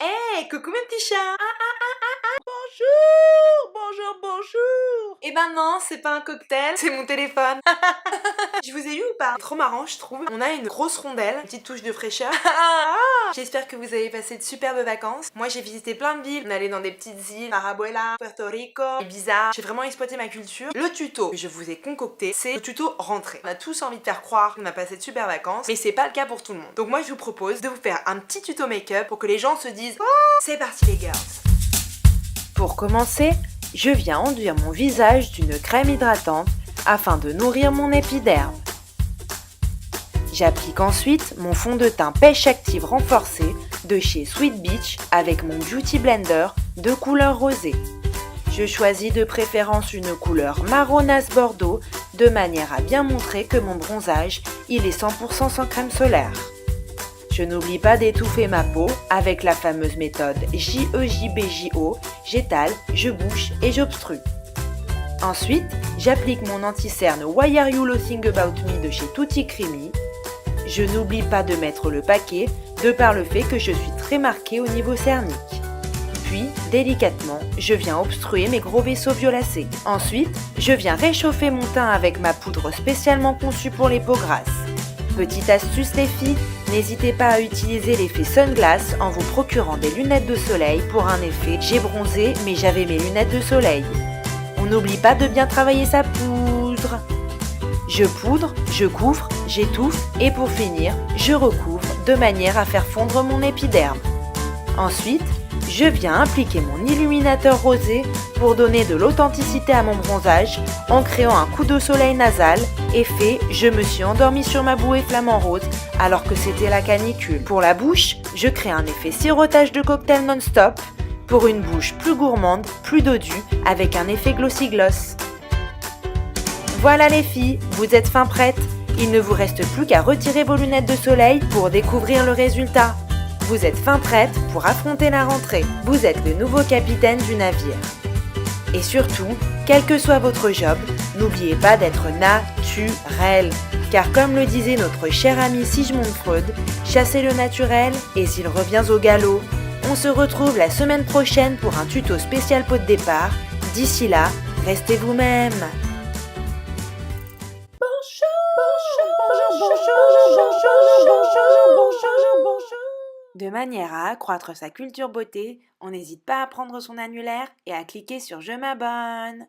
Hey, coucou mes petits chats. Bonjour, bonjour, bonjour. Eh ben non, c'est pas un cocktail, c'est mon téléphone. Je vous ai eu ou pas? Trop marrant, je trouve. On a une grosse rondelle, une petite touche de fraîcheur. J'espère que vous avez passé de superbes vacances. Moi, j'ai visité plein de villes. On est allé dans des petites îles, Marabuela, Puerto Rico, Ibiza. J'ai vraiment exploité ma culture. Le tuto que je vous ai concocté, c'est le tuto rentrée. On a tous envie de faire croire qu'on a passé de super vacances, mais c'est pas le cas pour tout le monde. Donc moi, je vous propose de vous faire un petit tuto make-up pour que les gens se disent oh, c'est parti les girls. Pour commencer, je viens enduire mon visage d'une crème hydratante afin de nourrir mon épiderme. J'applique ensuite mon fond de teint pêche active renforcé de chez Sweet Beach avec mon Beauty Blender de couleur rosée. Je choisis de préférence une couleur marronasse bordeaux de manière à bien montrer que mon bronzage, il est 100% sans crème solaire. Je n'oublie pas d'étouffer ma peau avec la fameuse méthode JEJBJO, j'étale, je bouche et j'obstrue. Ensuite, j'applique mon anti-cerne Why Are You Laughing About Me de chez Tutti Creamy. Je n'oublie pas de mettre le paquet de par le fait que je suis très marquée au niveau cernique. Puis, délicatement, je viens obstruer mes gros vaisseaux violacés. Ensuite, je viens réchauffer mon teint avec ma poudre spécialement conçue pour les peaux grasses. Petite astuce les filles, n'hésitez pas à utiliser l'effet sunglass en vous procurant des lunettes de soleil pour un effet j'ai bronzé mais j'avais mes lunettes de soleil. On n'oublie pas de bien travailler sa poudre. Je poudre, je couvre, j'étouffe et pour finir, je recouvre de manière à faire fondre mon épiderme. Ensuite, je viens appliquer mon illuminateur rosé pour donner de l'authenticité à mon bronzage en créant un coup de soleil nasal. Effet, je me suis endormie sur ma bouée flamant rose alors que c'était la canicule. Pour la bouche, je crée un effet sirotage de cocktail non-stop pour une bouche plus gourmande, plus dodue avec un effet glossy gloss. Voilà les filles, vous êtes fin prêtes. Il ne vous reste plus qu'à retirer vos lunettes de soleil pour découvrir le résultat. Vous êtes fin prête pour affronter la rentrée. Vous êtes le nouveau capitaine du navire. Et surtout, quel que soit votre job, n'oubliez pas d'être naturel. Car comme le disait notre cher ami Sigmund Freud, chassez le naturel et s'il revient au galop. On se retrouve la semaine prochaine pour un tuto spécial pot de départ. D'ici là, restez vous-même. De manière à accroître sa culture beauté, on n'hésite pas à prendre son annulaire et à cliquer sur Je m'abonne.